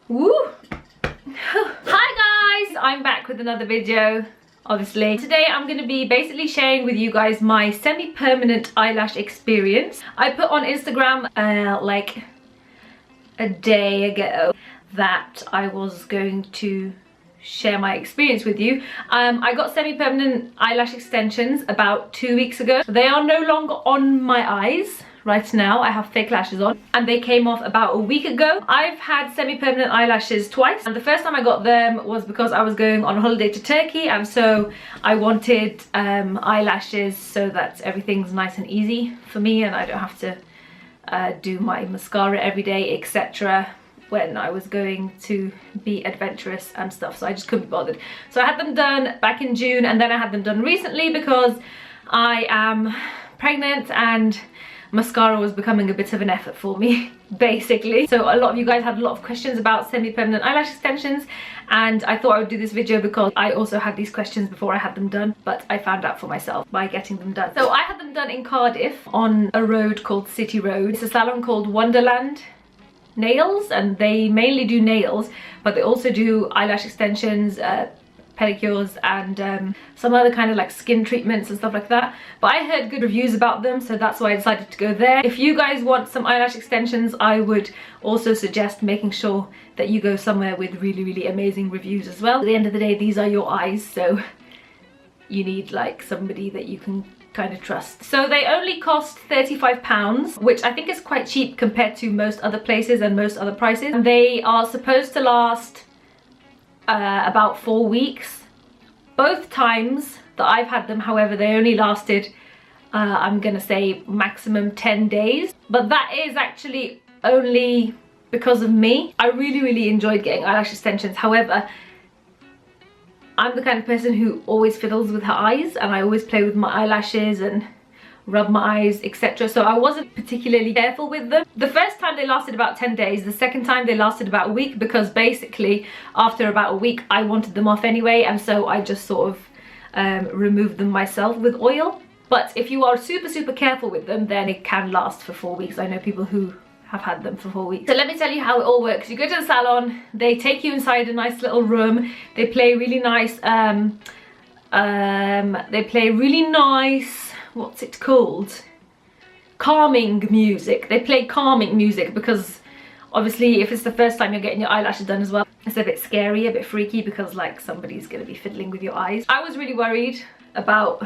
Woo! Hi guys, I'm back with another video, obviously. Today I'm going to be basically sharing with you guys my semi-permanent eyelash experience. I put on Instagram like a day ago that I was going to share my experience with you. I got semi-permanent eyelash extensions about 2 weeks ago. They are no longer on my eyes. Right now I have fake lashes on and they came off about a week ago. I've had semi-permanent eyelashes twice, and the first time I got them was because I was going on holiday to Turkey, and so I wanted eyelashes so that everything's nice and easy for me and I don't have to do my mascara every day, etc. when I was going to be adventurous and stuff, so I just couldn't be bothered. So I had them done back in June, and then I had them done recently because I am pregnant and mascara was becoming a bit of an effort for me, basically. So a lot of you guys had a lot of questions about semi-permanent eyelash extensions, and I thought I would do this video because I also had these questions before I had them done, but I found out for myself by getting them done. So I had them done in Cardiff on a road called City Road. It's a salon called Wonderland Nails, and they mainly do nails, but they also do eyelash extensions, pedicures, and some other kind of like skin treatments and stuff like that. But I heard good reviews about them, so that's why I decided to go there. If you guys want some eyelash extensions, I would also suggest making sure that you go somewhere with really amazing reviews as well. At the end of the day, these are your eyes, so you need like somebody that you can kind of trust. So they only cost £35, which I think is quite cheap compared to most other places and most other prices. And they are supposed to last about 4 weeks. Both times that I've had them, however, they only lasted I'm gonna say maximum 10 days, but that is actually only because of me. I really enjoyed getting eyelash extensions. However, I'm the kind of person who always fiddles with her eyes, and I always play with my eyelashes and rub my eyes, etc. So I wasn't particularly careful with them. The first time they lasted about 10 days, the second time they lasted about a week, because basically after about a week I wanted them off anyway, and so I just sort of removed them myself with oil. But if you are super careful with them, then it can last for 4 weeks. I know people who have had them for 4 weeks. So let me tell you how it all works. You go to the salon, they take you inside a nice little room, they play really nice what's it called? Calming music. They play calming music because obviously if it's the first time you're getting your eyelashes done as well, it's a bit scary, a bit freaky, because like somebody's gonna be fiddling with your eyes. I was really worried about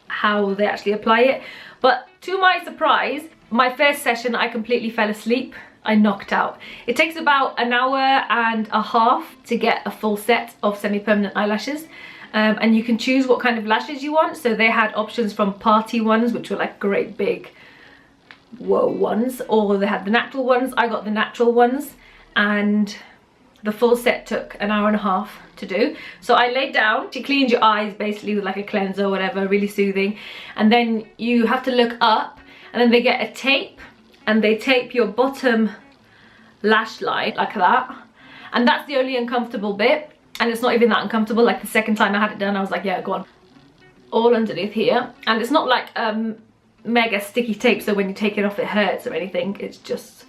how they actually apply it, but to my surprise, my first session I completely fell asleep. I knocked out. It takes about an hour and a half to get a full set of semi-permanent eyelashes. And you can choose what kind of lashes you want. So they had options from party ones, which were like great big whoa ones, or they had the natural ones. I got the natural ones, and the full set took an hour and a half to do. So I laid down. She cleaned your eyes basically with like a cleanser or whatever, really soothing, and then you have to look up, and then they get a tape and they tape your bottom lash line like that, and that's the only uncomfortable bit. And it's not even that uncomfortable. Like the second time I had it done, I was like, yeah, go on. All underneath here. And it's not like mega sticky tape, so when you take it off it hurts or anything. It's just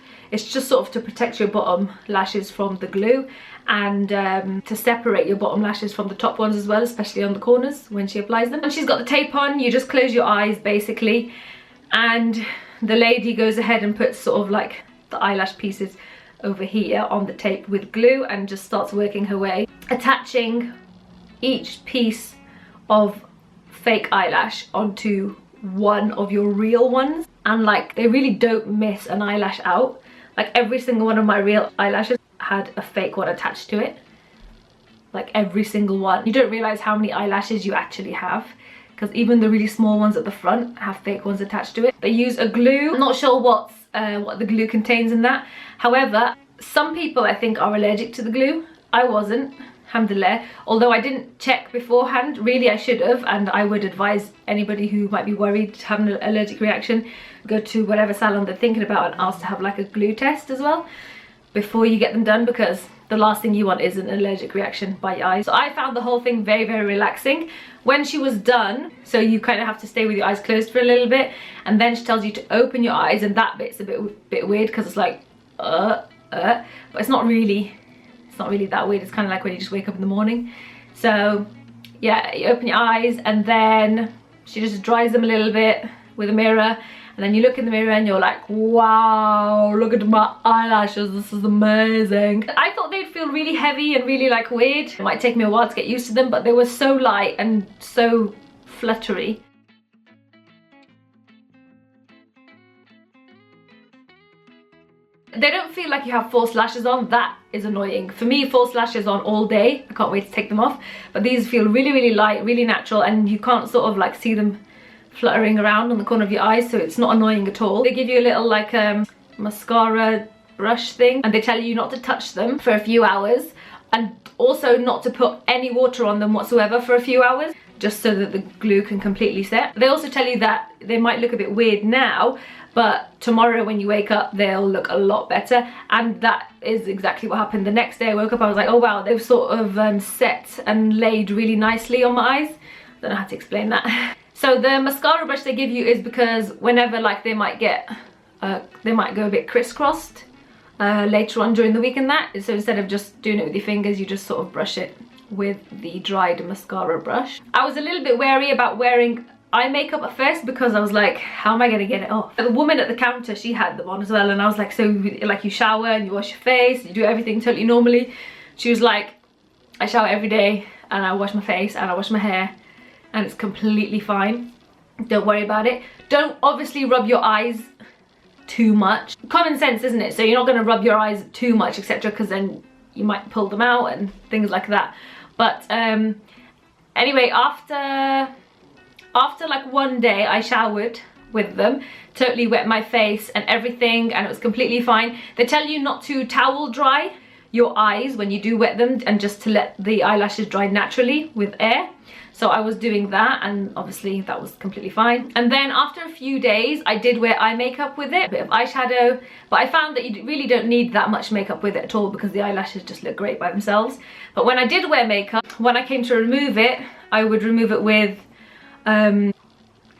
sort of to protect your bottom lashes from the glue, and to separate your bottom lashes from the top ones as well, especially on the corners when she applies them. And she's got the tape on. You just close your eyes basically, and the lady goes ahead and puts sort of like the eyelash pieces over here on the tape with glue, and just starts working her way, attaching each piece of fake eyelash onto one of your real ones. And like, they really don't miss an eyelash out. Like every single one of my real eyelashes had a fake one attached to it, like every single one. You don't realize how many eyelashes you actually have, because even the really small ones at the front have fake ones attached to it. They use a glue. I'm not sure what the glue contains in that. However, some people I think are allergic to the glue. I wasn't, alhamdulillah. Although I didn't check beforehand. Really I should have, and I would advise anybody who might be worried to have an allergic reaction, go to whatever salon they're thinking about and ask to have like a glue test as well before you get them done, because the last thing you want is an allergic reaction by your eyes. So I found the whole thing very relaxing. When she was done, so you kind of have to stay with your eyes closed for a little bit, and then she tells you to open your eyes, and that bit's a bit weird because it's like but it's not really It's not really that weird. It's kind of like when you just wake up in the morning. So yeah, you open your eyes and then she just dries them a little bit with a mirror. And then you look in the mirror and you're like, wow, look at my eyelashes, this is amazing. I thought they'd feel really heavy and really like weird. It might take me a while to get used to them, but they were so light and so fluttery. They don't feel like you have false lashes on. That is annoying. For me, false lashes on all day. I can't wait to take them off. But these feel really, really light, really natural, and you can't sort of like see them fluttering around on the corner of your eyes, so it's not annoying at all. They give you a little like mascara brush thing, and they tell you not to touch them for a few hours, and also not to put any water on them whatsoever for a few hours, just so that the glue can completely set. They also tell you that they might look a bit weird now, but tomorrow when you wake up they'll look a lot better, and that is exactly what happened. The next day I woke up, I was like, oh wow, they've sort of set and laid really nicely on my eyes. Don't know how to explain that. So the mascara brush they give you is because whenever like they might go a bit crisscrossed later on during the week and that, so instead of just doing it with your fingers, you just sort of brush it with the dried mascara brush. I was a little bit wary about wearing eye makeup at first because I was like, how am I gonna get it off? The woman at the counter, she had them on as well, and I was like, so like you shower and you wash your face, you do everything totally normally? She was like, I shower every day and I wash my face and I wash my hair, and it's completely fine. Don't worry about it. Don't obviously rub your eyes too much. Common sense, isn't it? So you're not going to rub your eyes too much, etc., because then you might pull them out and things like that. But anyway, after like one day I showered with them, totally wet my face and everything, and it was completely fine. They tell you not to towel dry your eyes when you do wet them, and just to let the eyelashes dry naturally with air. So I was doing that, and obviously that was completely fine. And then after a few days I did wear eye makeup with it, a bit of eyeshadow, but I found that you really don't need that much makeup with it at all because the eyelashes just look great by themselves. But when I did wear makeup, when I came to remove it, I would remove it with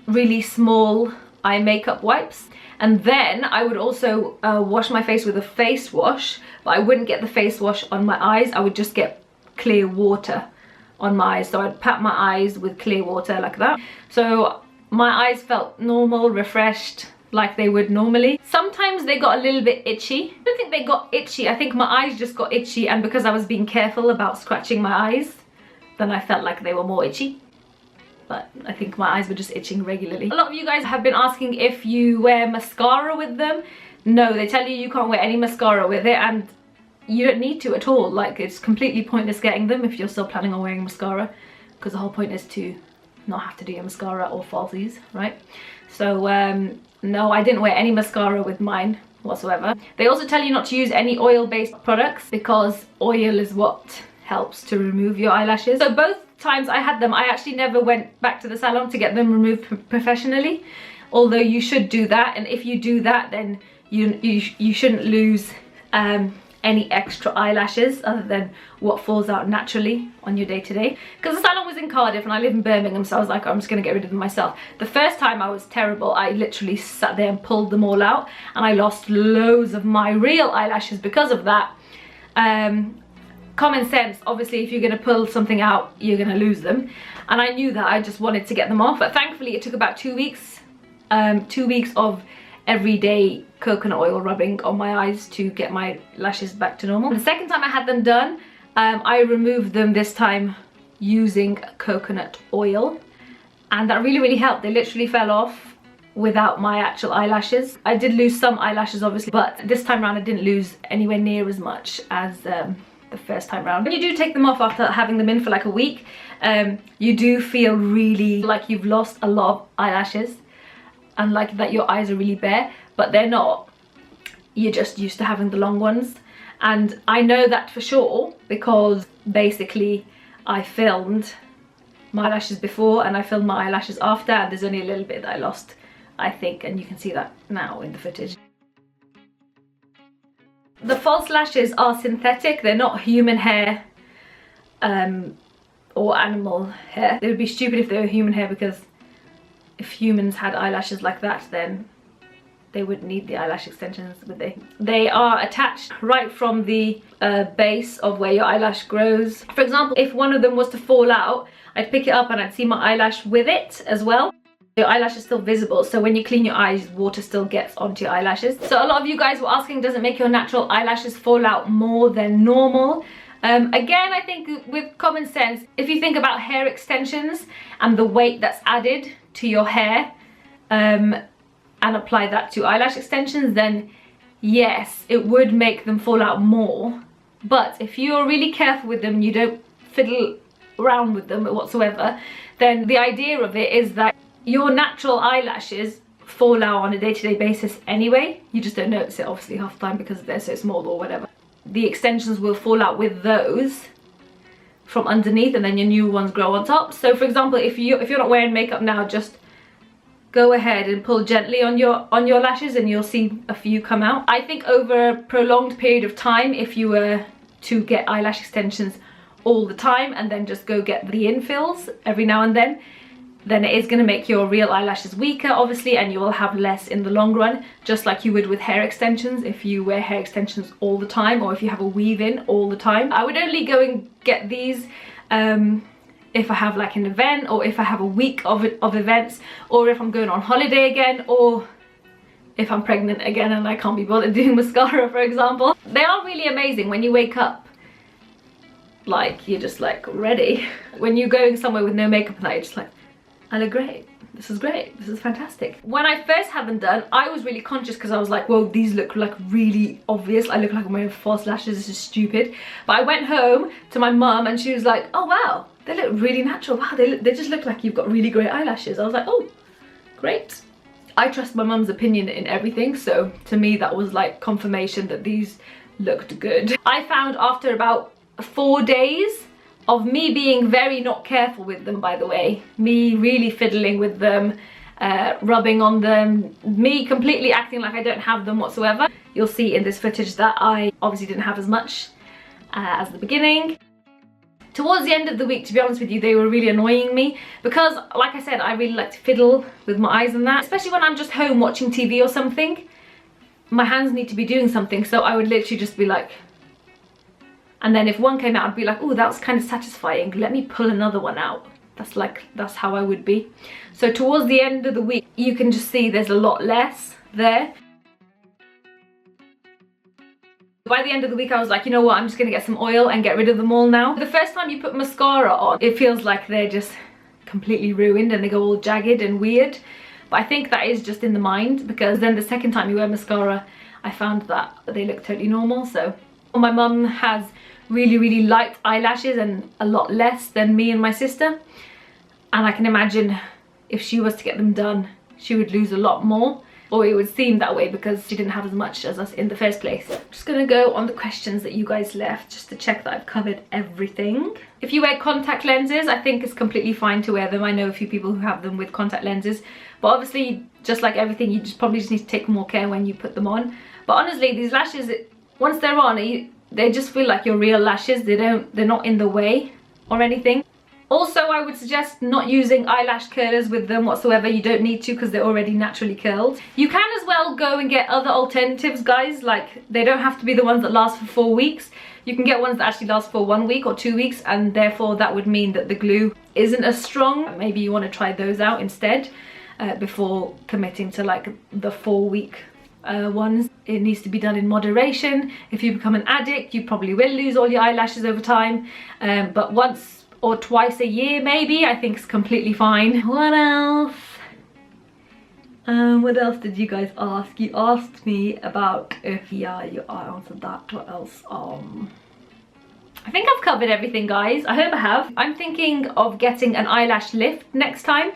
really small eye makeup wipes. And then I would also wash my face with a face wash, but I wouldn't get the face wash on my eyes, I would just get clear water on my eyes. So I'd pat my eyes with clear water like that. So my eyes felt normal, refreshed, like they would normally. Sometimes they got a little bit itchy. I don't think they got itchy, I think my eyes just got itchy, and because I was being careful about scratching my eyes, then I felt like they were more itchy. But I think my eyes were just itching regularly. A lot of you guys have been asking if you wear mascara with them. No, they tell you can't wear any mascara with it, and you don't need to at all. Like, it's completely pointless getting them if you're still planning on wearing mascara, because the whole point is to not have to do your mascara or falsies, right? So no, I didn't wear any mascara with mine whatsoever. They also tell you not to use any oil-based products because oil is what helps to remove your eyelashes. So both times I had them, I actually never went back to the salon to get them removed professionally, although you should do that. And if you do that, then you shouldn't lose any extra eyelashes other than what falls out naturally on your day-to-day. Because the salon was in Cardiff and I live in Birmingham, so I was like, I'm just gonna get rid of them myself. The first time I was terrible. I literally sat there and pulled them all out, and I lost loads of my real eyelashes because of that. Common sense, obviously, if you're gonna pull something out, you're gonna lose them, and I knew that. I just wanted to get them off, but thankfully it took about 2 weeks, 2 weeks of everyday coconut oil rubbing on my eyes to get my lashes back to normal. The second time I had them done, I removed them this time using coconut oil, and that really helped. They literally fell off without my actual eyelashes. I did lose some eyelashes obviously, but this time around I didn't lose anywhere near as much as the first time round. When you do take them off after having them in for like a week, you do feel really like you've lost a lot of eyelashes, and like that your eyes are really bare, but they're not. You're just used to having the long ones. And I know that for sure because basically I filmed my eyelashes before and I filmed my eyelashes after, and there's only a little bit that I lost, I think, and you can see that now in the footage. The false lashes are synthetic, they're not human hair or animal hair. It would be stupid if they were human hair, because if humans had eyelashes like that, then they wouldn't need the eyelash extensions, would they? They are attached right from the base of where your eyelash grows. For example, if one of them was to fall out, I'd pick it up and I'd see my eyelash with it as well. Your eyelash is still visible, so when you clean your eyes, water still gets onto your eyelashes. So a lot of you guys were asking, does it make your natural eyelashes fall out more than normal? Again, I think with common sense, if you think about hair extensions and the weight that's added to your hair, and apply that to eyelash extensions, then yes, it would make them fall out more. But if you're really careful with them and you don't fiddle around with them whatsoever, then the idea of it is that your natural eyelashes fall out on a day-to-day basis anyway. You just don't notice it obviously half the time because they're so small or whatever. The extensions will fall out with those from underneath, and then your new ones grow on top. So for example, if you're not wearing makeup now, just go ahead and pull gently on your lashes and you'll see a few come out. I think over a prolonged period of time, if you were to get eyelash extensions all the time and then just go get the infills every now and then it is going to make your real eyelashes weaker, obviously, and you will have less in the long run, just like you would with hair extensions if you wear hair extensions all the time, or if you have a weave in all the time. I would only go and get these if I have like an event, or if I have a week of events, or if I'm going on holiday again, or if I'm pregnant again and I can't be bothered doing mascara, for example. They are really amazing when you wake up. Like, you're just like ready. When you're going somewhere with no makeup and you're just like, I look great. This is great. This is fantastic. When I first had them done, I was really conscious because I was like, well, these look like really obvious. I look like I'm wearing false lashes. This is stupid. But I went home to my mum and she was like, oh wow, they look really natural. Wow, they just look like you've got really great eyelashes. I was like, oh, great. I trust my mum's opinion in everything. So to me, that was like confirmation that these looked good. I found after about 4 days of me being very not careful with them, by the way, me really fiddling with them, rubbing on them, me completely acting like I don't have them whatsoever. You'll see in this footage that I obviously didn't have as much as the beginning. Towards the end of the week, to be honest with you, they were really annoying me because, like I said, I really like to fiddle with my eyes and that, especially when I'm just home watching TV or something. My hands need to be doing something, so I would literally just be like, and then if one came out, I'd be like, oh, that was kind of satisfying. Let me pull another one out. That's how I would be. So towards the end of the week, you can just see there's a lot less there. By the end of the week, I was like, you know what? I'm just going to get some oil and get rid of them all now. The first time you put mascara on, it feels like they're just completely ruined and they go all jagged and weird. But I think that is just in the mind, because then the second time you wear mascara, I found that they look totally normal. So my mum has really light eyelashes and a lot less than me and my sister, and I can imagine if she was to get them done, she would lose a lot more, or it would seem that way because she didn't have as much as us in the first place. I'm just gonna go on the questions that you guys left just to check that I've covered everything. If you wear contact lenses, I think it's completely fine to wear them. I know a few people who have them with contact lenses, but obviously, just like everything, you probably just need to take more care when you put them on. But honestly, these lashes, once they're on, they just feel like your real lashes. They're not in the way or anything. Also, I would suggest not using eyelash curlers with them whatsoever. You don't need to because they're already naturally curled. You can as well go and get other alternatives, guys. Like, they don't have to be the ones that last for 4 weeks. You can get ones that actually last for 1 week or 2 weeks, and therefore that would mean that the glue isn't as strong. Maybe you want to try those out instead before committing to like the 4-week ones. It needs to be done in moderation. If you become an addict, you probably will lose all your eyelashes over time, but once or twice a year maybe, I think is completely fine. What else? What else did you guys ask? You asked me about if, yeah, I answered that. What else? I think I've covered everything, guys. I hope I have. I'm thinking of getting an eyelash lift next time,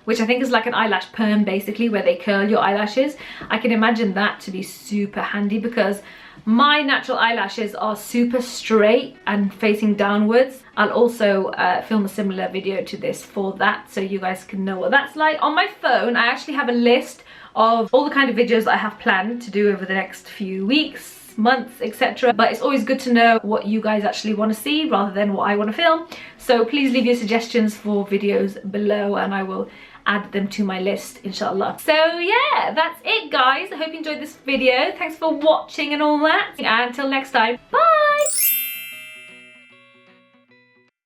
which I think is like an eyelash perm, basically, where they curl your eyelashes. I can imagine that to be super handy because my natural eyelashes are super straight and facing downwards. I'll also film a similar video to this for that, so you guys can know what that's like. On my phone, I actually have a list of all the kind of videos I have planned to do over the next few weeks, months, etc. But it's always good to know what you guys actually want to see rather than what I want to film. So please leave your suggestions for videos below and I will add them to my list, inshallah. So yeah, that's it guys. I hope you enjoyed this video. Thanks for watching and all that. And until next time, bye!